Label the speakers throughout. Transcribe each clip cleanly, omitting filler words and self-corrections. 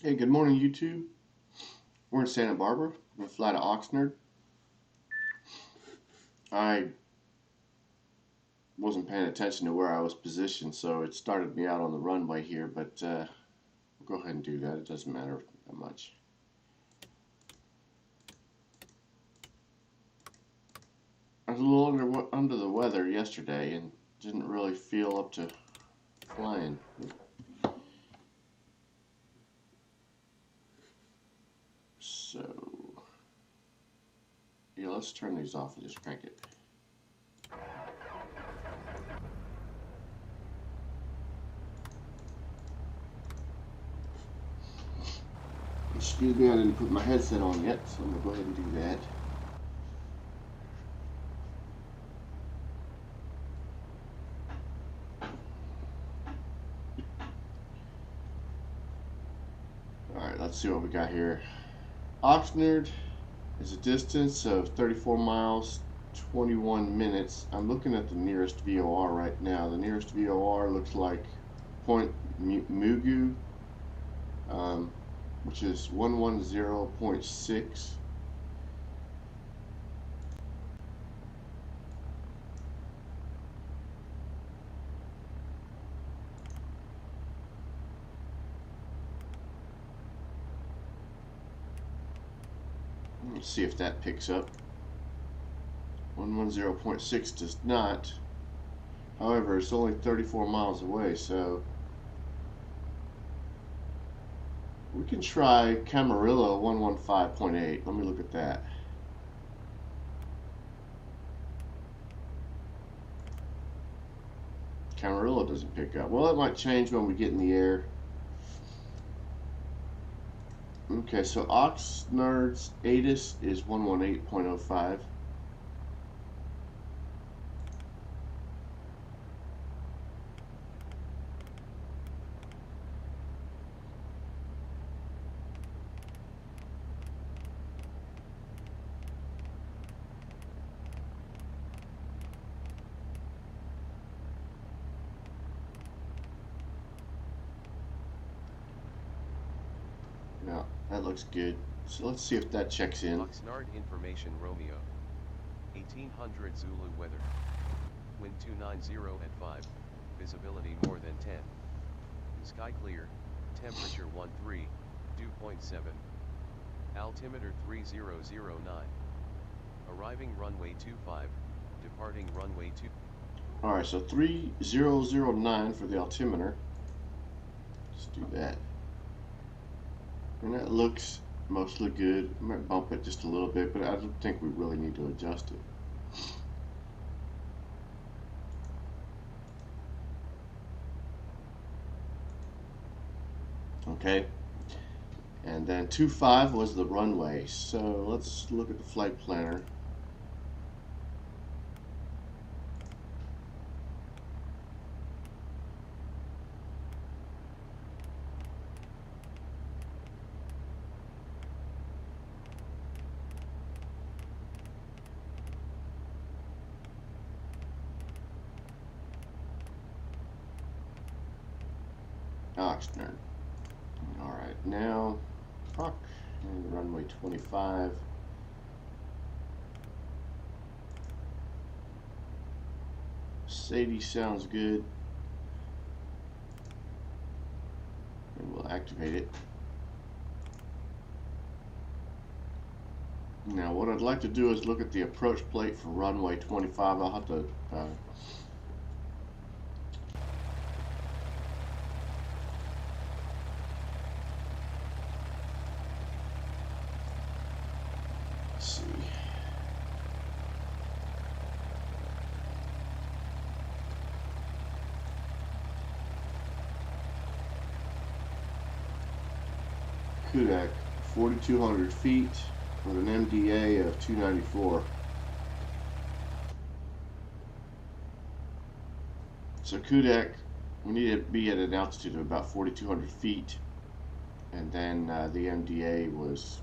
Speaker 1: Hey, good morning, YouTube. We're in Santa Barbara. We're going to fly to Oxnard. I wasn't paying attention to where I was positioned, so it started me out on the runway here, but we'll go ahead and do that. It doesn't matter that much. I was a little under the weather yesterday and didn't really feel up to flying. So, yeah, let's turn these off and just crank it. Excuse me, I didn't put my headset on yet, so I'm going to go ahead and do that. Alright, let's see what we got here. Oxnard is a distance of 34 miles, 21 minutes. I'm looking at the nearest VOR right now. The nearest VOR looks like Point Mugu, which is 110.6. Let's see if that picks up. 110.6 does not. However, it's only 34 miles away, so we can try Camarillo 115.8. Let me look at that. Camarillo doesn't pick up. Well, it might change when we get in the air. Okay, so Oxnard's ATIS is 118.05. Now, that looks good. So let's see if that checks in.
Speaker 2: Oxnard information Romeo. 1800 Zulu weather. Wind 290 at 5. Visibility more than 10. Sky clear. Temperature 13. Dew point 7. Altimeter 3009. Arriving runway 25. Departing runway 2.
Speaker 1: Alright, so 3009 for the altimeter. Let's do that. And that looks mostly good. I might bump it just a little bit, but I don't think we really need to adjust it. Okay. And then 25 was the runway. So let's look at the flight planner. Oxnard. Alright, now and runway 25. Sadie sounds good. And we'll activate it. Now what I'd like to do is look at the approach plate for runway 25. I'll have to see. Kudak, 4,200 feet with an MDA of 294. So Kudak, we need to be at an altitude of about 4,200 feet, and then the MDA was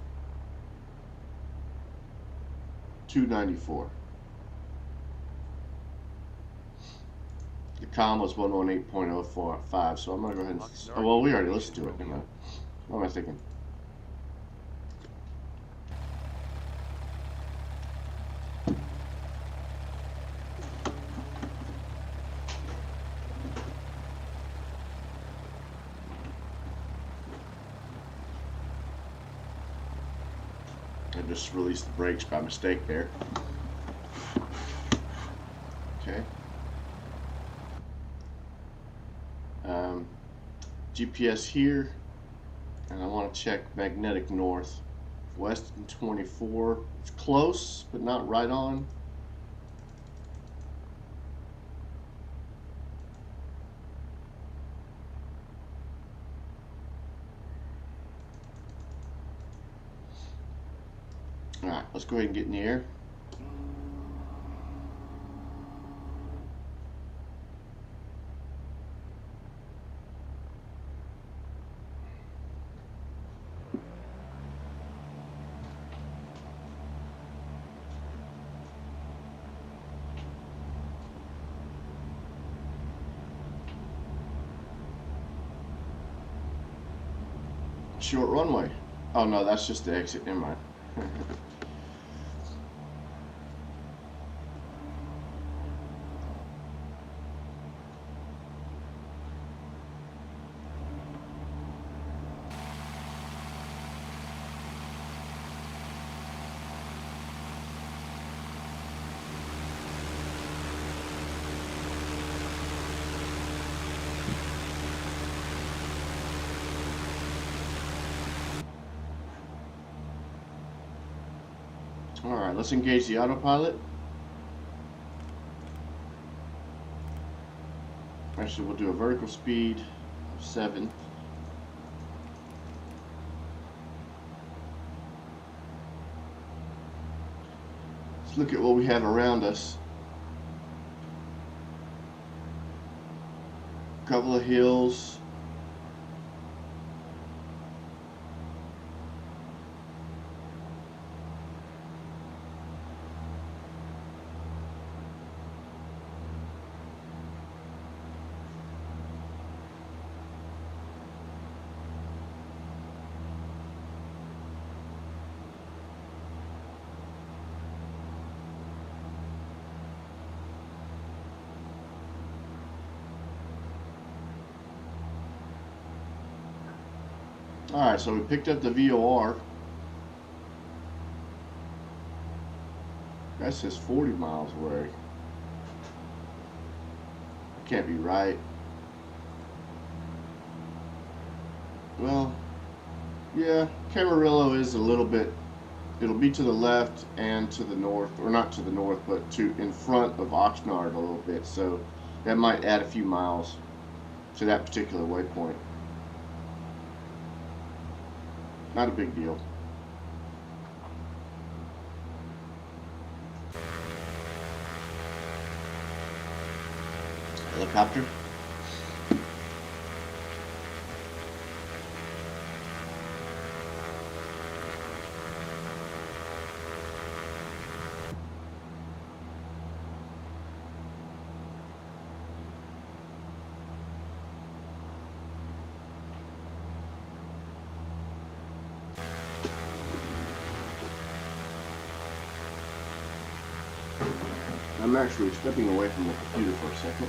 Speaker 1: 294. The com was 118.045, so I'm going to go ahead and... Oh, well, we already listened to it. Never mind. What am I thinking? I just released the brakes by mistake there. Okay. GPS here, and I want to check magnetic north. West and 24. It's close, but not right on. Alright, let's go ahead and get in the air. Short runway. Oh no, that's just the exit. Never mind. Alright, let's engage the autopilot. Actually, we'll do a vertical speed of 7. Let's look at what we have around us. A couple of hills. Alright, so we picked up the VOR. That says 40 miles away. That can't be right. Well, yeah, Camarillo is a little bit, it'll be to the left and to the north, or not to the north, but to in front of Oxnard a little bit, so that might add a few miles to that particular waypoint. Not a big deal. Helicopter. I'm actually stepping away from the computer for a second.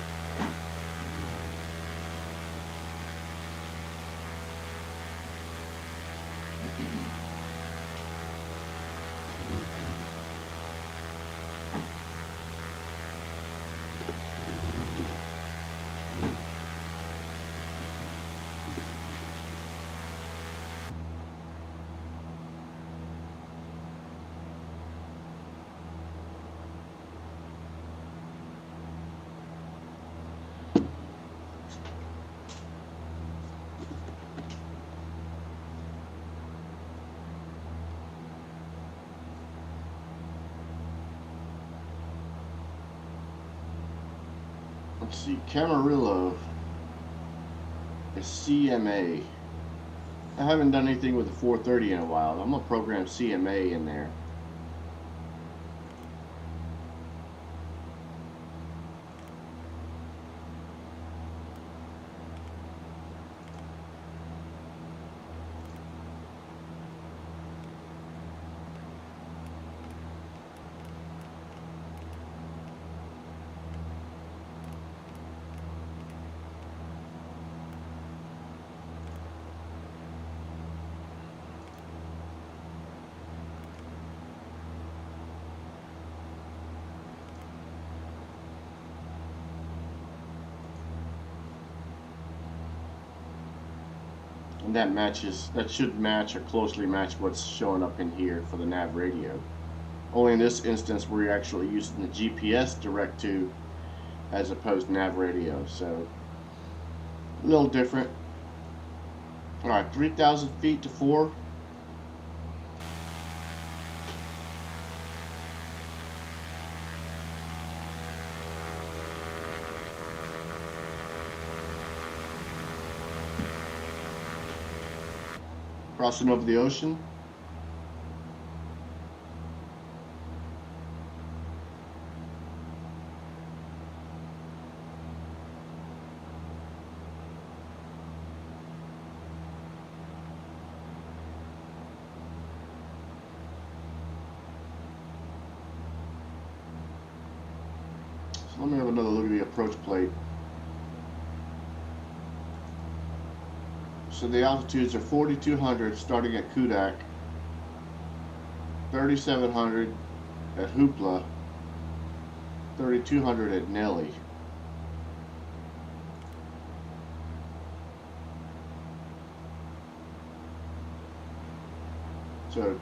Speaker 1: Let's see, Camarillo is CMA. I haven't done anything with the 430 in a while. I'm going to program CMA in there. And that matches, that should match or closely match what's showing up in here for the nav radio. Only in this instance we're actually using the GPS direct to as opposed to nav radio, so a little different. Alright, 3,000 feet to 4. Crossing over the ocean. So let me have another look at the approach plate. So the altitudes are 4,200 starting at Kudak, 3,700 at Hoopla, 3,200 at Nelly. So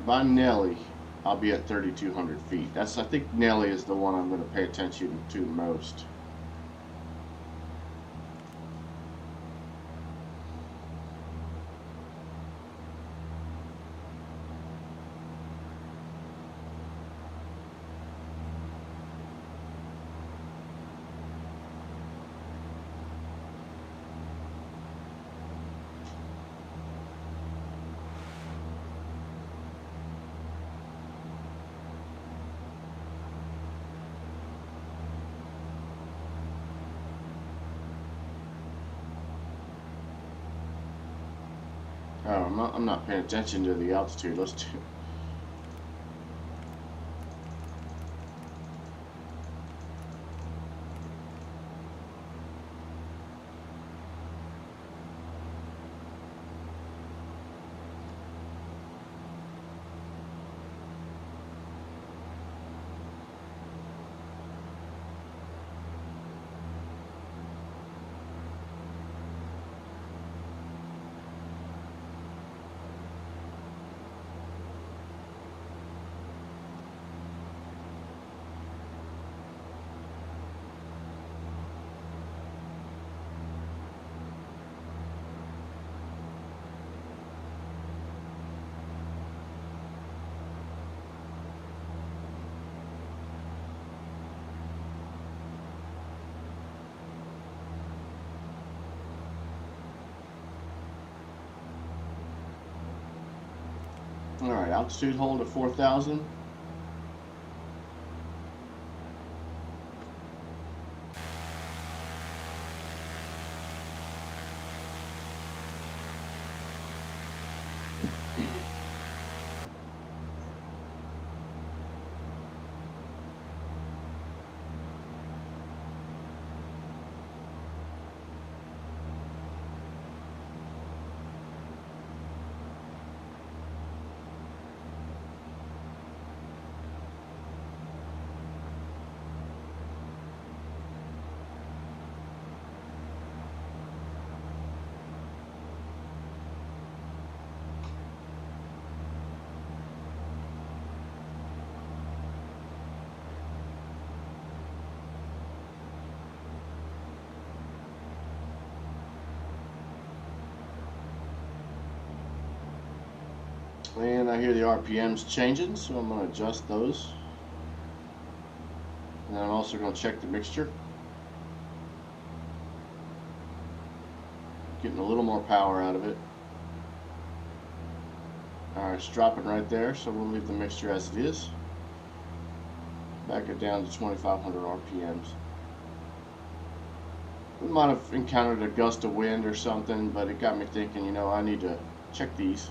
Speaker 1: by Nelly, I'll be at 3,200 feet. I think Nelly is the one I'm going to pay attention to most. Oh, I'm not paying attention to the altitude. Let's do. Alright, altitude hold at 4,000. And I hear the RPMs changing, so I'm going to adjust those. And then I'm also going to check the mixture. Getting a little more power out of it. Alright, it's dropping right there, so we'll leave the mixture as it is. Back it down to 2,500 RPMs. We might have encountered a gust of wind or something, but it got me thinking, you know, I need to check these.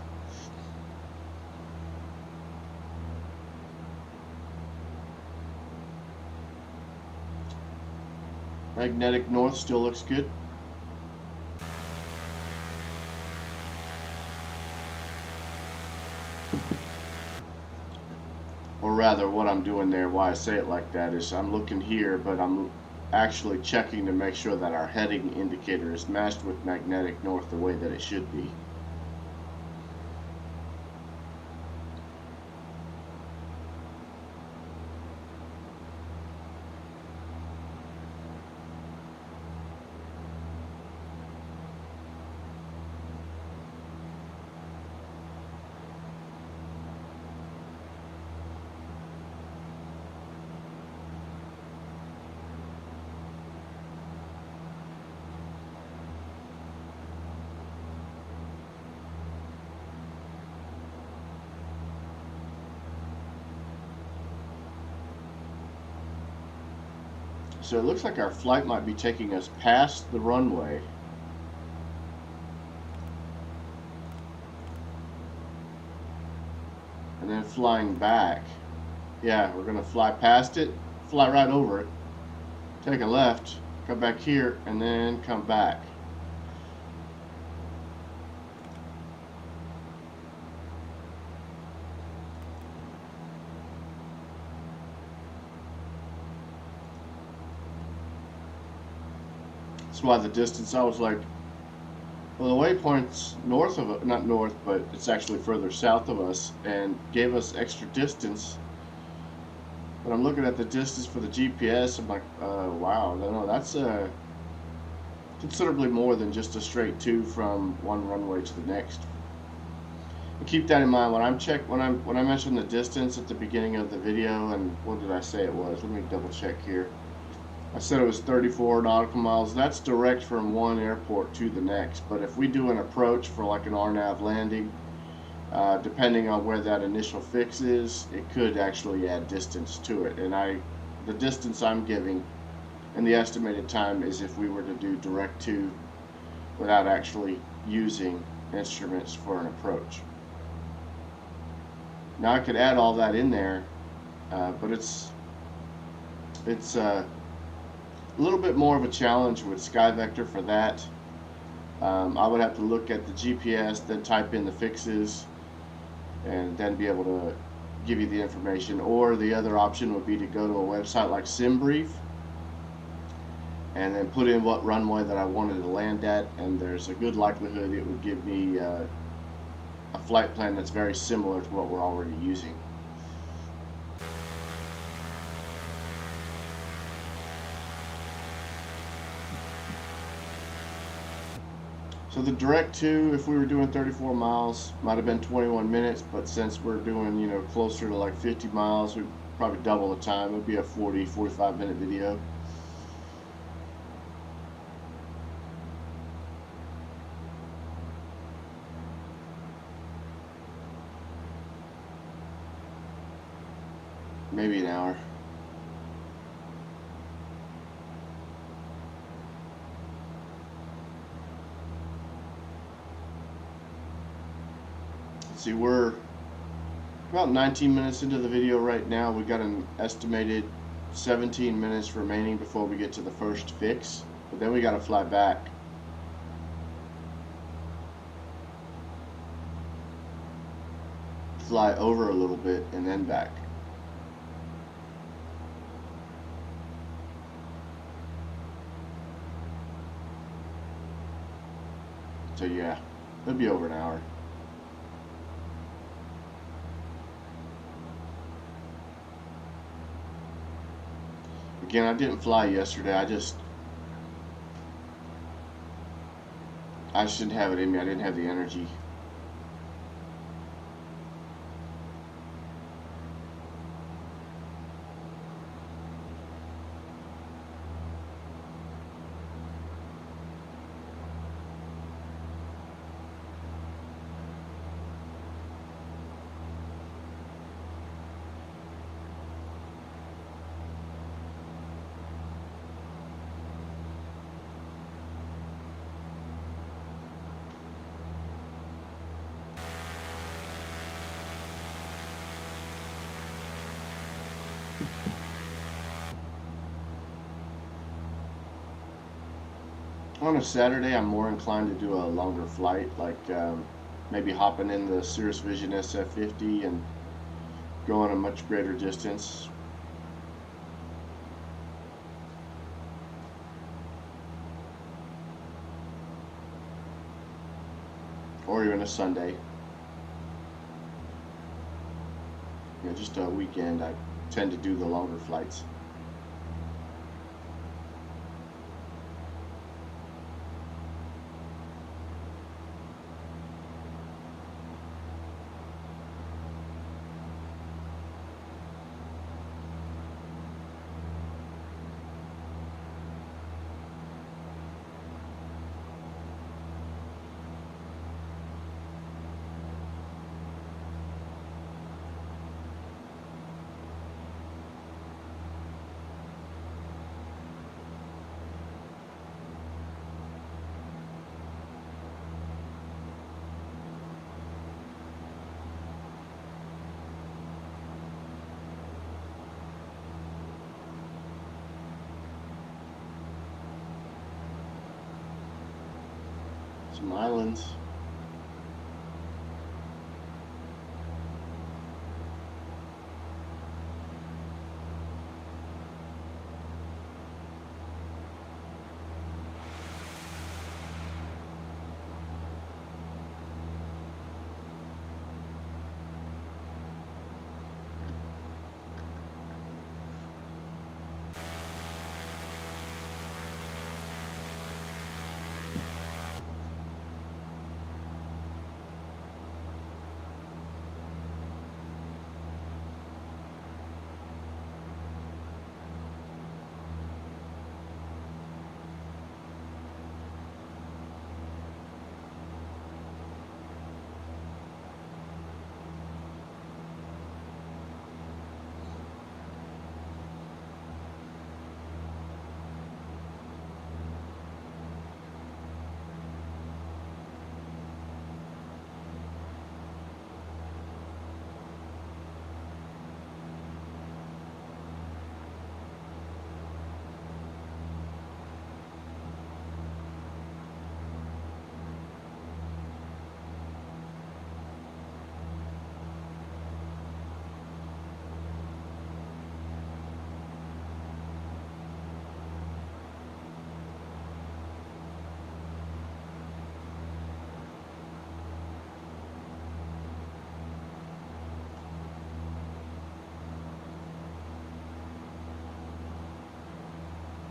Speaker 1: Magnetic north still looks good. Or rather, what I'm doing there, why I say it like that, is I'm looking here, but I'm actually checking to make sure that our heading indicator is matched with magnetic north the way that it should be. So it looks like our flight might be taking us past the runway. And then flying back. Yeah, we're gonna fly past it, fly right over it, take a left, come back here, and then come back. That's why the distance, I was like, well, the waypoint's north of it, not north, but it's actually further south of us and gave us extra distance. But I'm looking at the distance for the GPS, I'm like, wow, no, that's considerably more than just a straight 2 from one runway to the next. And keep that in mind when I mentioned the distance at the beginning of the video, and what did I say it was? Let me double check here. I said it was 34 nautical miles. That's direct from one airport to the next. But if we do an approach for like an RNAV landing, depending on where that initial fix is, it could actually add distance to it. And the distance I'm giving and the estimated time is if we were to do direct to without actually using instruments for an approach. Now I could add all that in there, but it's a little bit more of a challenge with SkyVector for that. I would have to look at the GPS, then type in the fixes, and then be able to give you the information. Or the other option would be to go to a website like SimBrief and then put in what runway that I wanted to land at, and there's a good likelihood it would give me a flight plan that's very similar to what we're already using. So the direct to, if we were doing 34 miles, might have been 21 minutes, but since we're doing, closer to like 50 miles, we'd probably double the time. It would be a 45 minute video. Maybe an hour. See, we're about 19 minutes into the video right now. We got an estimated 17 minutes remaining before we get to the first fix, but then we got to fly back. Fly over a little bit and then back. So yeah, it'll be over an hour. Again, I didn't fly yesterday. I just didn't have it in me. I didn't have the energy. On a Saturday, I'm more inclined to do a longer flight, like maybe hopping in the Cirrus Vision SF50 and going a much greater distance. or even a Sunday. You know, just a weekend, I tend to do the longer flights. Some islands.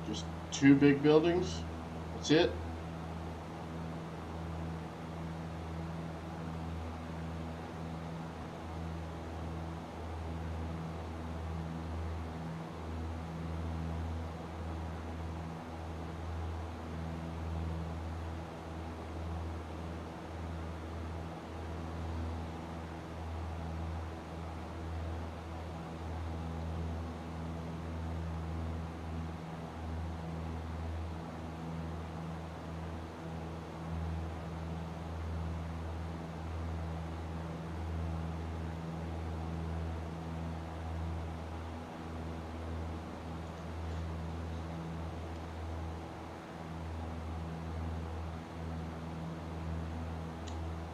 Speaker 1: Just two big buildings. That's it.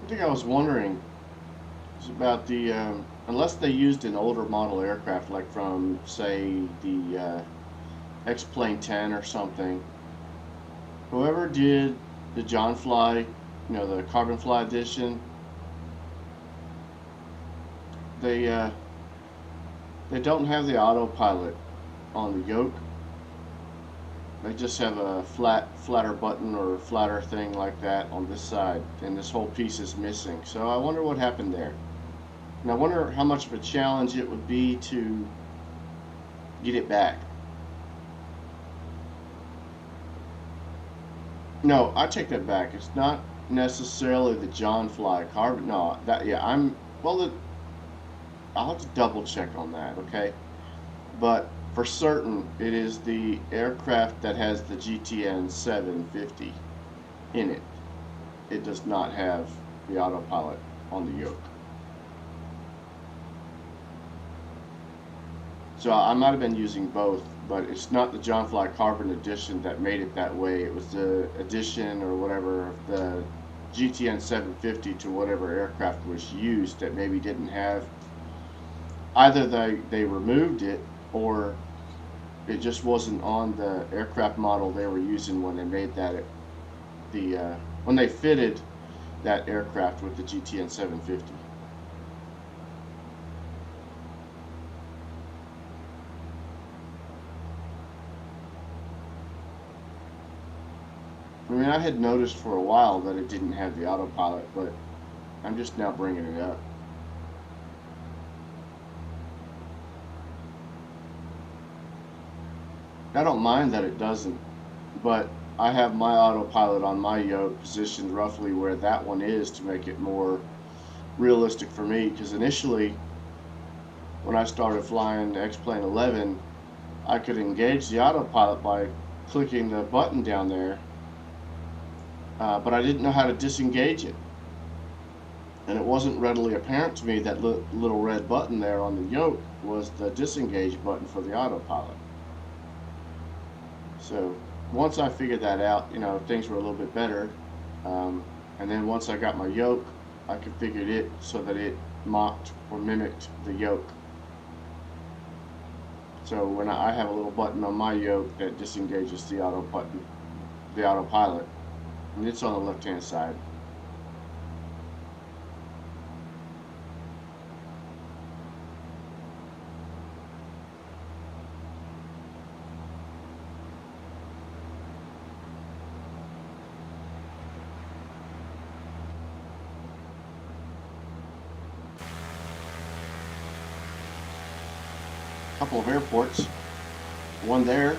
Speaker 1: I think I was wondering about the unless they used an older model aircraft, like from say the X-Plane 10 or something. Whoever did the John Fly, you know, the Carbon Fly edition, they don't have the autopilot on the yoke. They just have a flatter button or flatter thing like that on this side, and this whole piece is missing. So I wonder what happened there. And I wonder how much of a challenge it would be to get it back. No, I take that back. It's not necessarily the John Fly carbon. No, that yeah, I'll have to double check on that. Okay, but for certain, it is the aircraft that has the GTN 750 in it. It does not have the autopilot on the yoke. So I might have been using both, but it's not the John Fly Carbon edition that made it that way. It was the edition or whatever of the GTN 750 to whatever aircraft was used that maybe didn't have. Either they removed it, or it just wasn't on the aircraft model they were using when they made that when they fitted that aircraft with the GTN 750. I mean, I had noticed for a while that it didn't have the autopilot, but I'm just now bringing it up. I don't mind that it doesn't, but I have my autopilot on my yoke positioned roughly where that one is to make it more realistic for me, because initially when I started flying X-Plane 11, I could engage the autopilot by clicking the button down there, but I didn't know how to disengage it, and it wasn't readily apparent to me that little red button there on the yoke was the disengage button for the autopilot. So once I figured that out, you know, things were a little bit better, and then once I got my yoke, I configured it so that it mocked or mimicked the yoke. So when I have a little button on my yoke that disengages the autopilot, and it's on the left-hand side. Couple of airports, one there,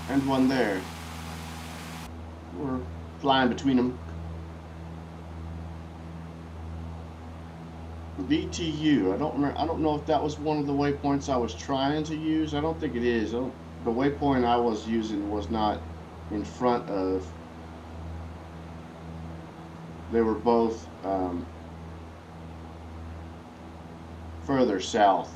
Speaker 1: and one there. We're flying between them. BTU, I don't know if that was one of the waypoints I was trying to use. I don't think it is. The waypoint I was using was not in front of. They were both further south.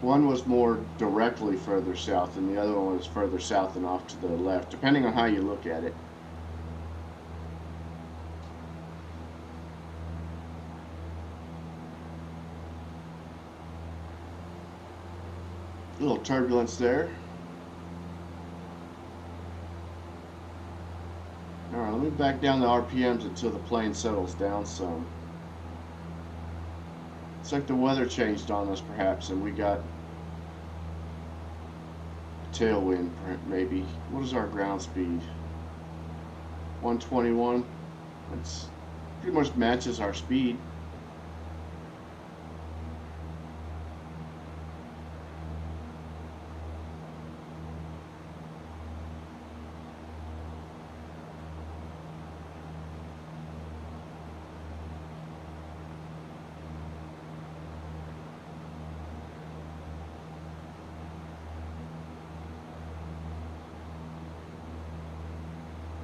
Speaker 1: One was more directly further south, and the other one was further south and off to the left, depending on how you look at it. A little turbulence there. Alright, let me back down the RPMs until the plane settles down some. It's like the weather changed on us perhaps, and we got tailwind maybe. What is our ground speed? 121. It's pretty much matches our speed.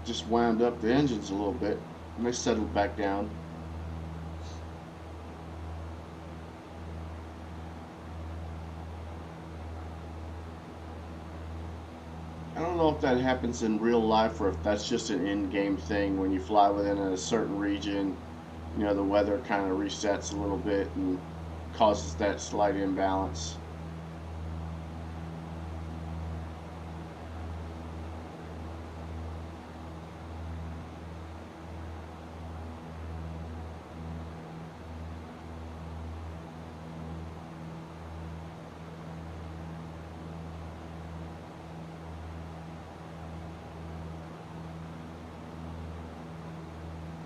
Speaker 1: Just wound up the engines a little bit, and they settled back down. I don't know if that happens in real life or if that's just an in-game thing. When you fly within a certain region, you know, the weather kind of resets a little bit and causes that slight imbalance.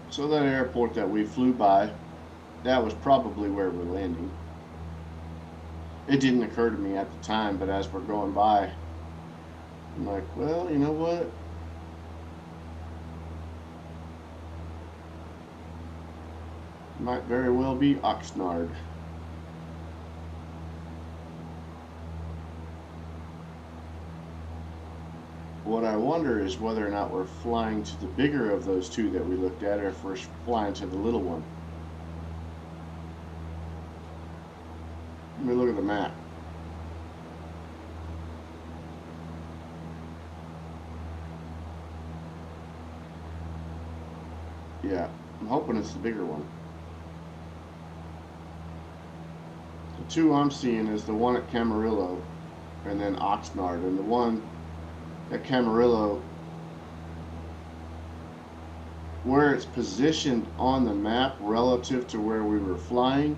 Speaker 1: So that airport that we flew by, that was probably where we're landing. It didn't occur to me at the time, but as we're going by, I'm like, well, you know what? Might very well be Oxnard. What I wonder is whether or not we're flying to the bigger of those two that we looked at, or if we're flying to the little one. Let me look at the map. Yeah, I'm hoping it's the bigger one. two I'm seeing is the one at Camarillo and then Oxnard. And the one at Camarillo, where it's positioned on the map relative to where we were flying,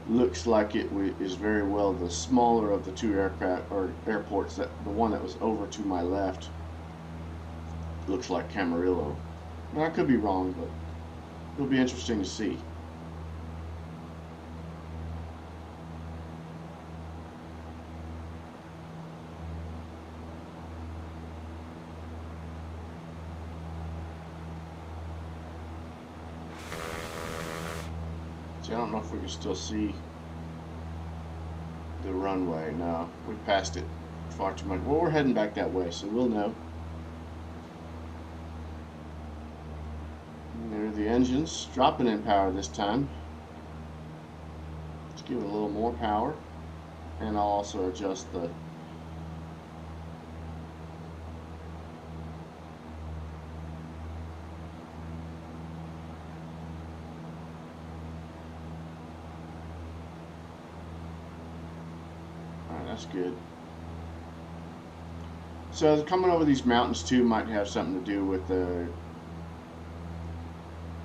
Speaker 1: looks like it is very well the smaller of the two aircraft or airports. That the one that was over to my left looks like Camarillo. Now, I could be wrong, but it'll be interesting to see. See, I don't know if we can still see the runway. No, we passed it far too much. Well, we're heading back that way, so we'll know. And there are the engines dropping in power this time. Let's give it a little more power, and I'll also adjust the That's good. So coming over these mountains too might have something to do with the,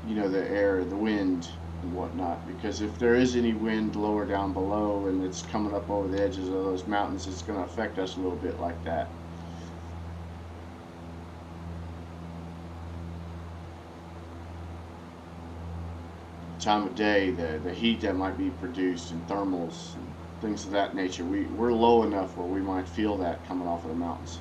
Speaker 1: the air, the wind and whatnot. Because if there is any wind lower down below and it's coming up over the edges of those mountains, it's going to affect us a little bit like that. Time of day, the heat that might be produced, and thermals and things of that nature. We're low enough where we might feel that coming off of the mountains.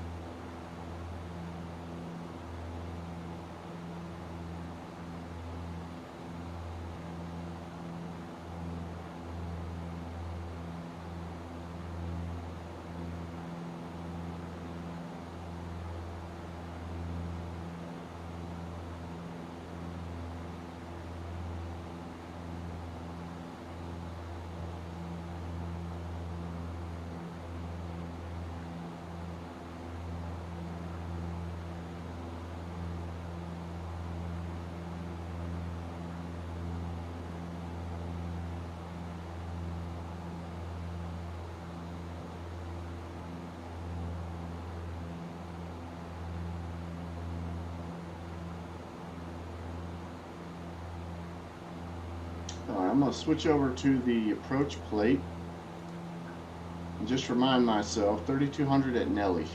Speaker 1: Alright, I'm going to switch over to the approach plate and just remind myself 3200 at Nelly.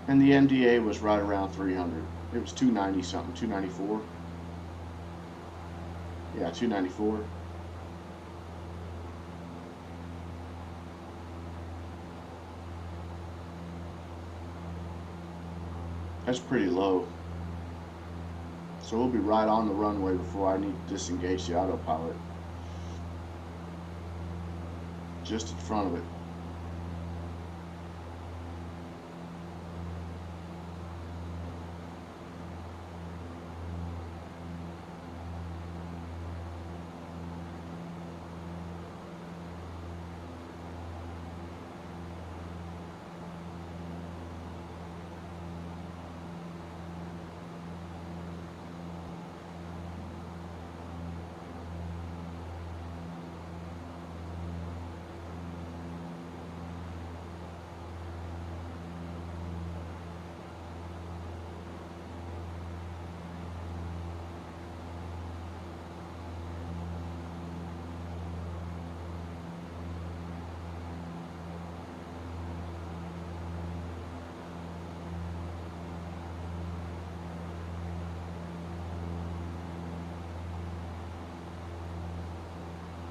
Speaker 1: And the MDA was right around 300. It was 290 something, 294. Yeah, 294. That's pretty low. So we'll be right on the runway before I need to disengage the autopilot. Just in front of it.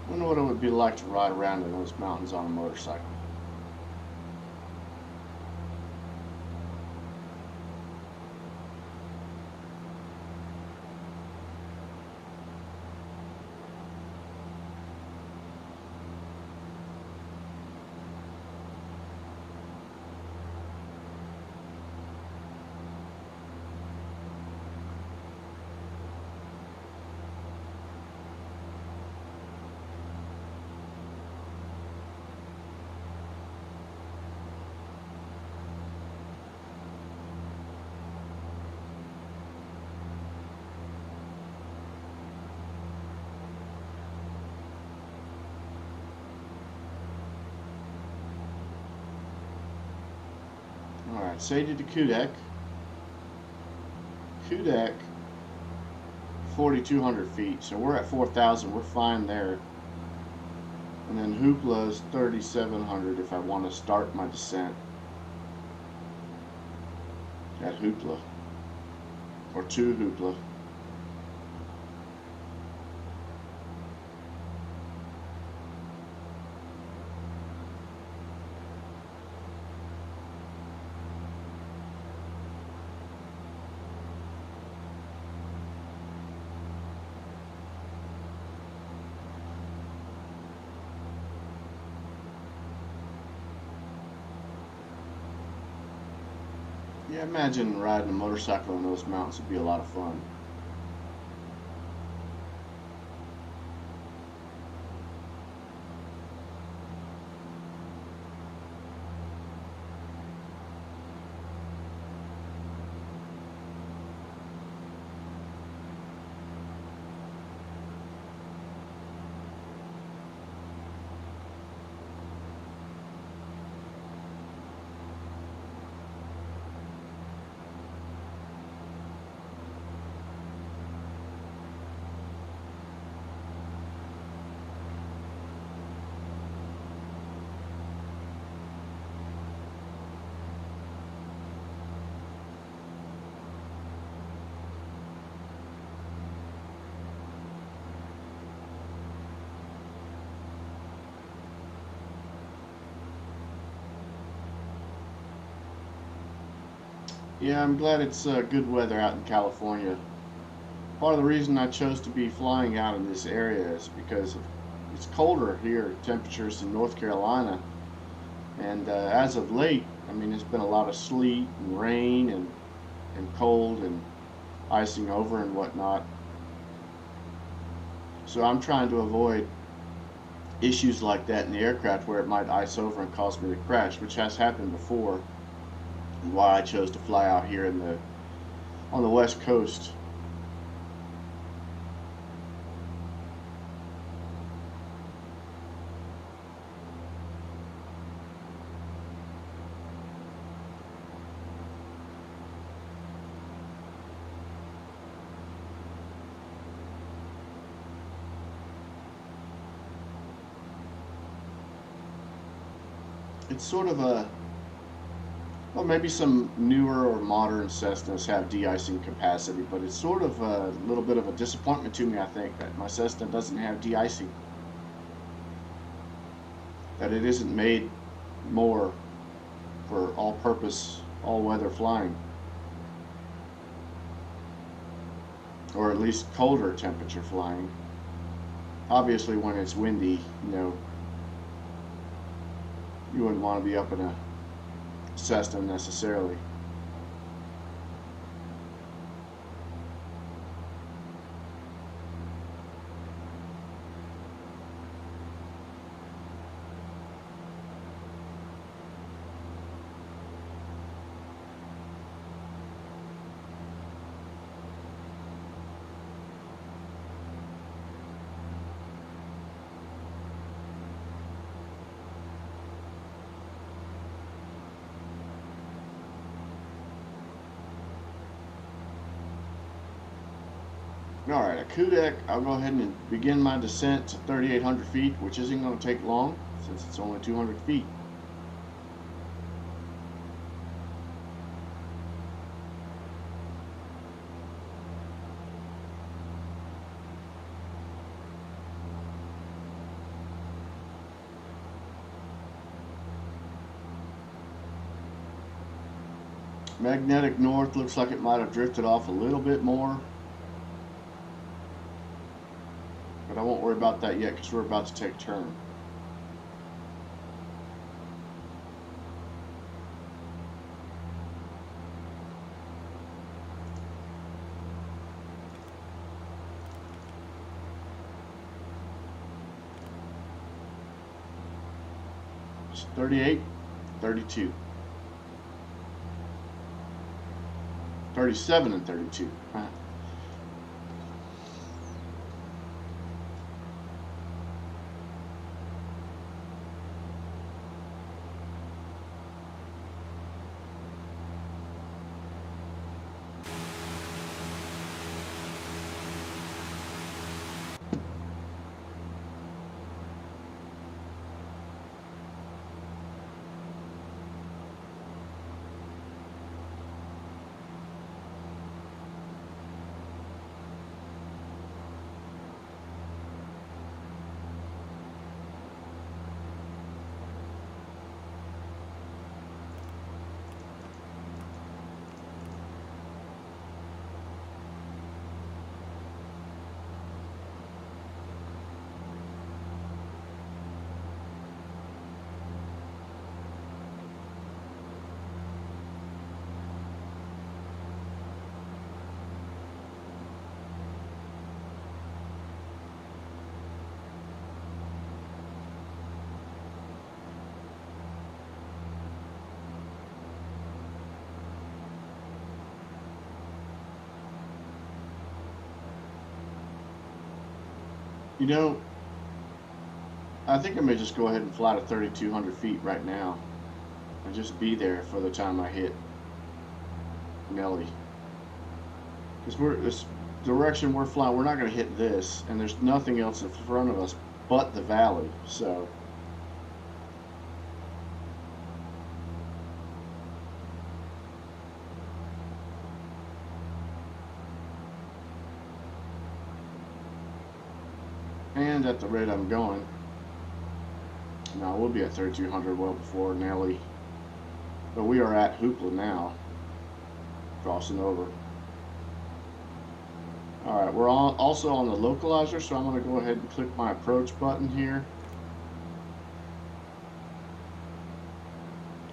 Speaker 1: I wonder what it would be like to ride around in those mountains on a motorcycle. Alright, Sadie to Kudek. Kudek, 4,200 feet. So we're at 4,000. We're fine there. And then Hoopla is 3,700 if I want to start my descent at Hoopla. Or to Hoopla. Yeah, imagine riding a motorcycle in those mountains would be a lot of fun. Yeah, I'm glad it's good weather out in California. Part of the reason I chose to be flying out in this area is because it's colder here, temperatures in North Carolina. And as of late, I mean, it's been a lot of sleet and rain and cold and icing over and whatnot. So I'm trying to avoid issues like that in the aircraft where it might ice over and cause me to crash, which has happened before, and why I chose to fly out here on the West Coast. It's sort of a, well, maybe some newer or modern Cessnas have de-icing capacity, but it's sort of a little bit of a disappointment to me, I think, that my Cessna doesn't have de-icing. That it isn't made more for all-purpose, all-weather flying. Or at least colder temperature flying. Obviously when it's windy, you know, you wouldn't want to be up in a Cessna necessarily. Alright, at Kudek, I'll go ahead and begin my descent to 3,800 feet, which isn't going to take long since it's only 200 feet. Magnetic north looks like it might have drifted off a little bit more. But I won't worry about that yet because we're about to take turn. It's 38, 32. 37 and 32. You know, I think I may just go ahead and fly to 3,200 feet right now and just be there for the time I hit Nelly. Because this direction we're flying, we're not going to hit this, and there's nothing else in front of us but the valley. So, and at the rate I'm going, now we'll be at 3,200 well before Nelly. But we are at Hoopla now, crossing over. Alright, we're also on the localizer, so I'm going to go ahead and click my approach button here.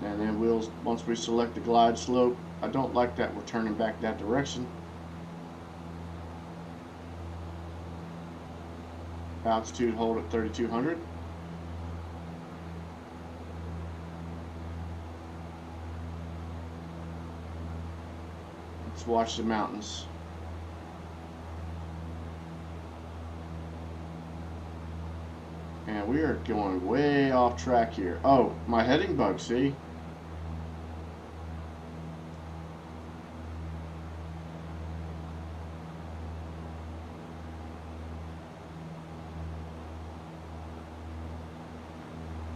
Speaker 1: And then once we select the glide slope, I don't like that we're turning back that direction. Altitude hold at 3,200. Let's watch the mountains. And we are going way off track here. Oh, my heading bug, see?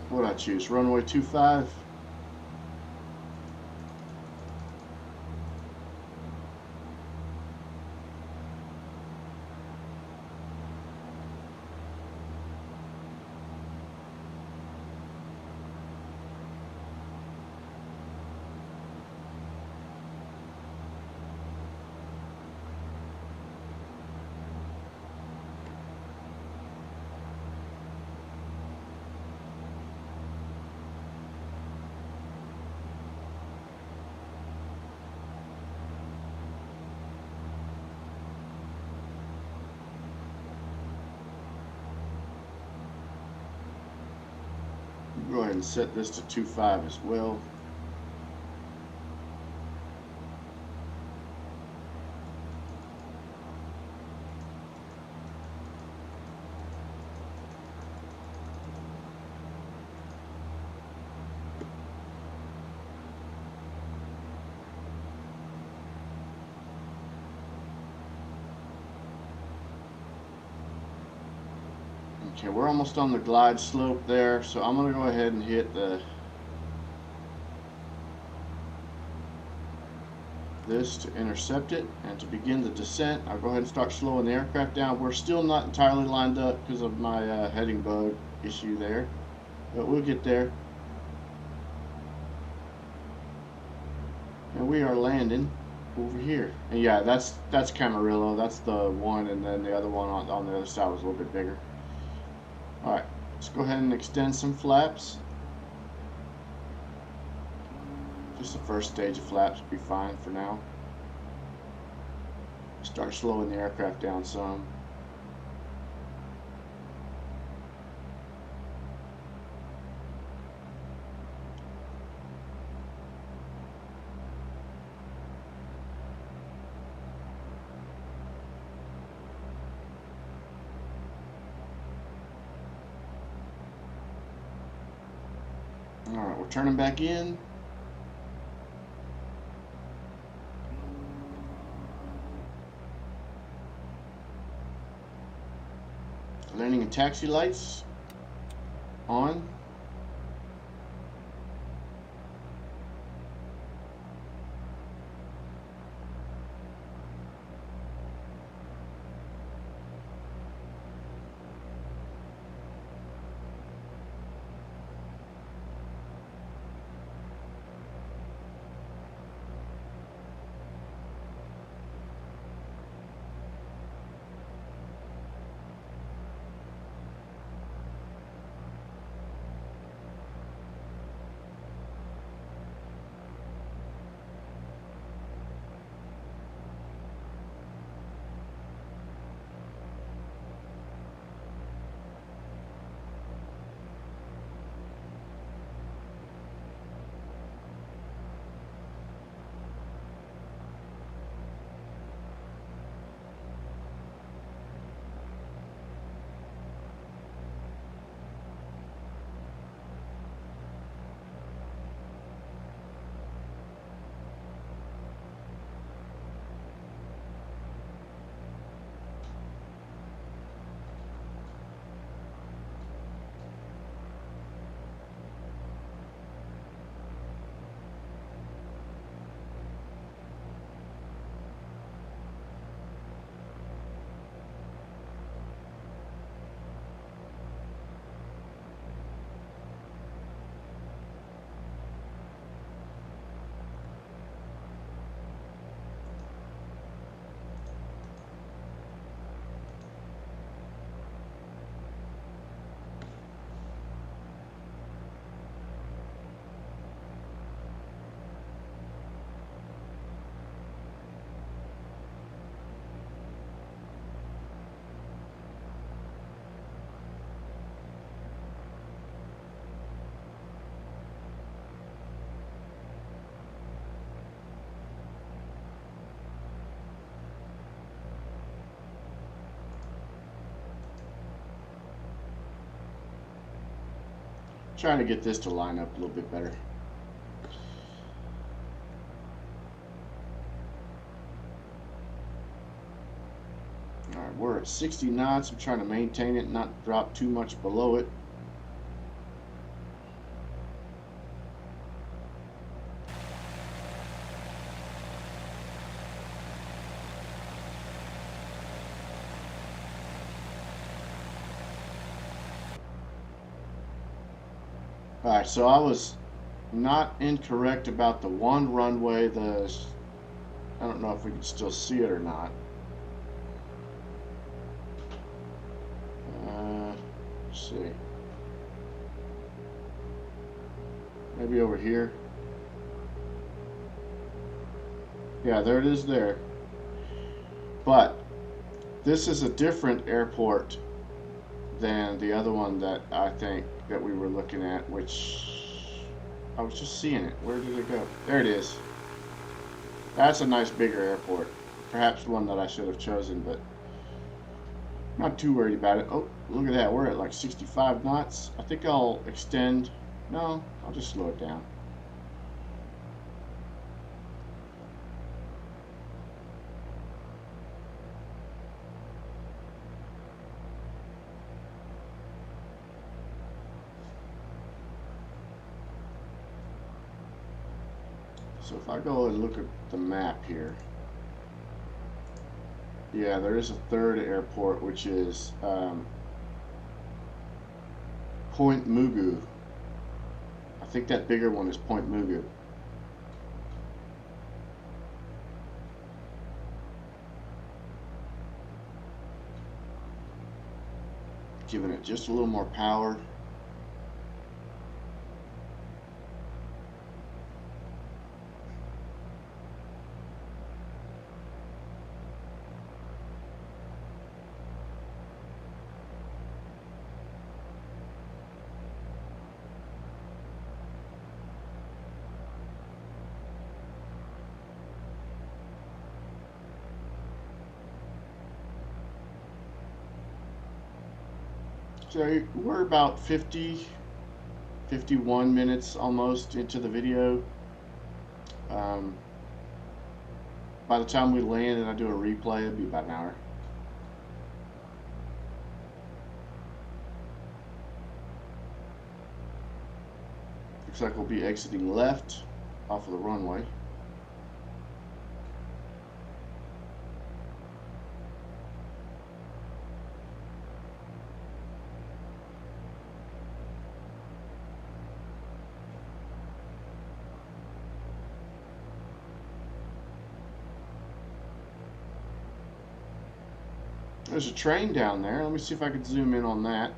Speaker 1: What did I choose? Runway 25. Go ahead and set this to 2.5 as well. Okay, we're almost on the glide slope there, so I'm going to go ahead and hit this to intercept it, and to begin the descent, I'll go ahead and start slowing the aircraft down. We're still not entirely lined up because of my heading bug issue there, but we'll get there. And we are landing over here. And yeah, that's Camarillo. That's the one, and then the other one on the other side was a little bit bigger. Alright, let's go ahead and extend some flaps. Just the first stage of flaps will be fine for now. Start slowing the aircraft down some. Alright, we're turning back in. Landing and taxi lights on. Trying to get this to line up a little bit better. Alright, we're at 60 knots. I'm trying to maintain it, not drop too much below it. Alright, so I was not incorrect about the one runway. I don't know if we can still see it or not. Let's see. Maybe over here. Yeah, there it is there. But this is a different airport than the other one that I think that we were looking at, which I was just seeing it. Where did it go? There it is. That's a nice bigger airport. Perhaps one that I should have chosen, but not too worried about it. Oh, look at that. We're at like 65 knots. I think I'll extend. No, I'll just slow it down. So if I go and look at the map here, yeah, there is a third airport, which is Point Mugu. I think that bigger one is Point Mugu. Giving it just a little more power. So we're about 51 minutes almost into the video. By the time we land and I do a replay, it'll be about an hour. Looks like we'll be exiting left off of the runway. There's a train down there. Let me see if I can zoom in on that.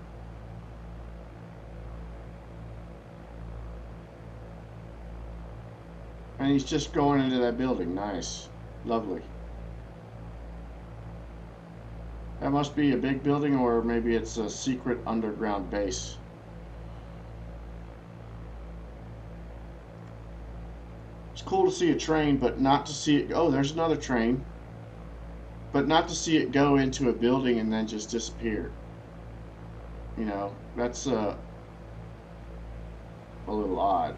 Speaker 1: And he's just going into that building. Nice. Lovely. That must be a big building, or maybe it's a secret underground base. It's cool to see a train, but not to see it. Oh, there's another train. But not to see it go into a building and then just disappear. You know, that's a little odd.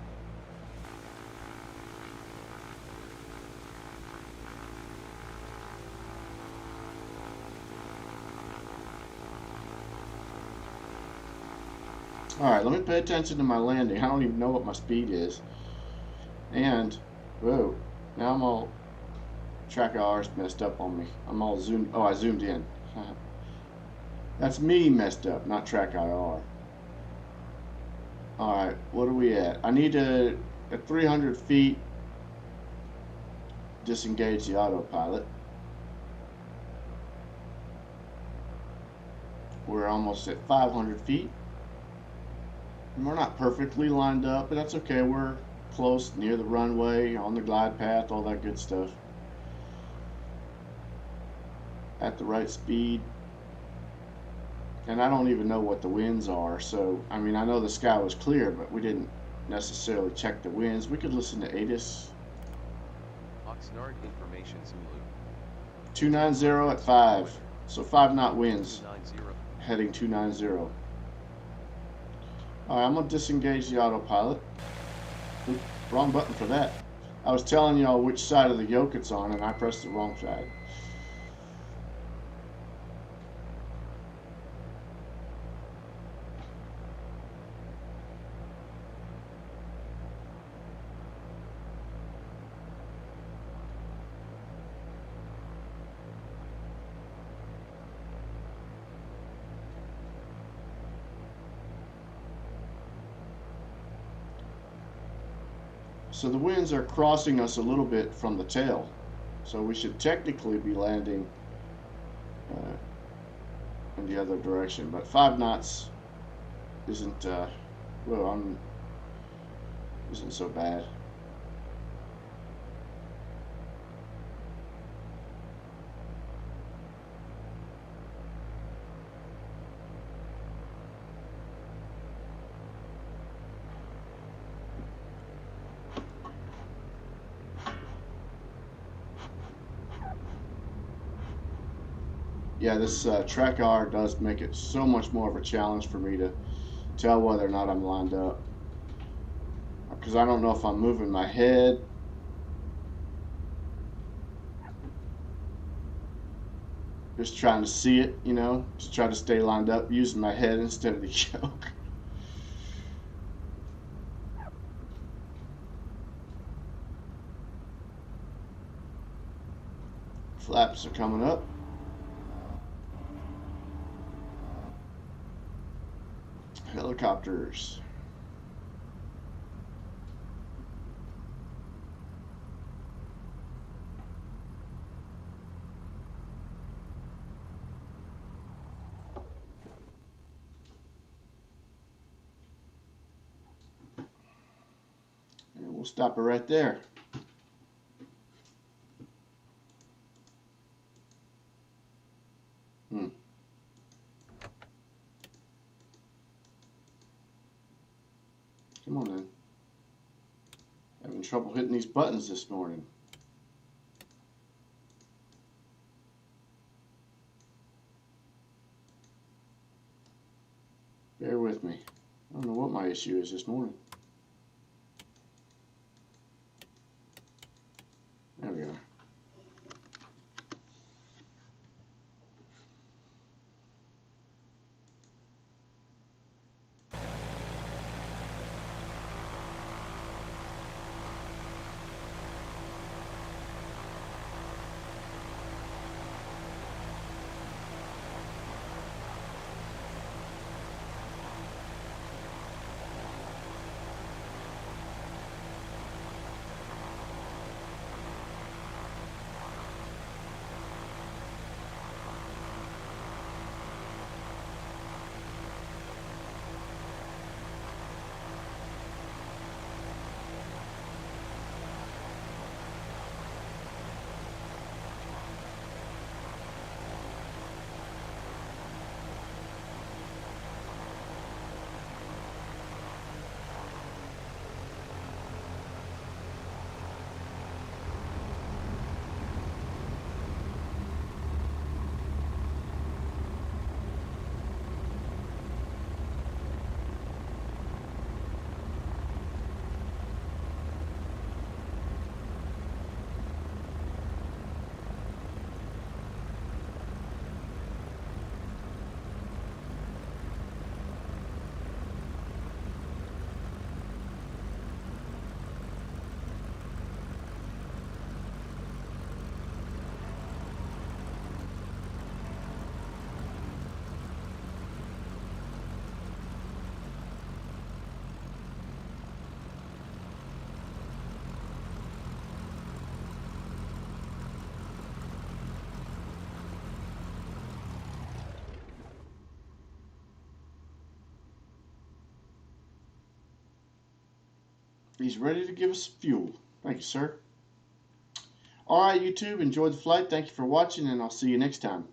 Speaker 1: Alright, let me pay attention to my landing. I don't even know what my speed is. And, whoa, now I'm all... Track IR's messed up on me. I'm all zoomed. Oh, I zoomed in. That's me messed up, not track IR. Alright, what are we at? I need to, at 300 feet, disengage the autopilot. We're almost at 500 feet. And we're not perfectly lined up, but that's okay. We're close, near the runway, on the glide path, all that good stuff. At the right speed. And I don't even know what the winds are, so I mean, I know the sky was clear, but we didn't necessarily check the winds. We could listen to ATIS.
Speaker 2: Oxnard information Zulu
Speaker 1: 290 at 5, so 5 knot winds
Speaker 2: 290.
Speaker 1: heading 290. Alright, I'm going to disengage the autopilot. Oops, wrong button for that. I was telling y'all which side of the yoke it's on, and I pressed the wrong side. So the winds are crossing us a little bit from the tail. So we should technically be landing in the other direction. But 5 knots isn't, isn't so bad. Yeah, this track R does make it so much more of a challenge for me to tell whether or not I'm lined up, because I don't know if I'm moving my head just trying to see it, you know, just try to stay lined up using my head instead of the yoke. Flaps are coming up. Helicopters. And we'll stop it right there. Come on then. Having trouble hitting these buttons this morning. Bear with me. I don't know what my issue is this morning. There we are. He's ready to give us fuel. Thank you, sir. All right, YouTube, enjoy the flight. Thank you for watching, and I'll see you next time.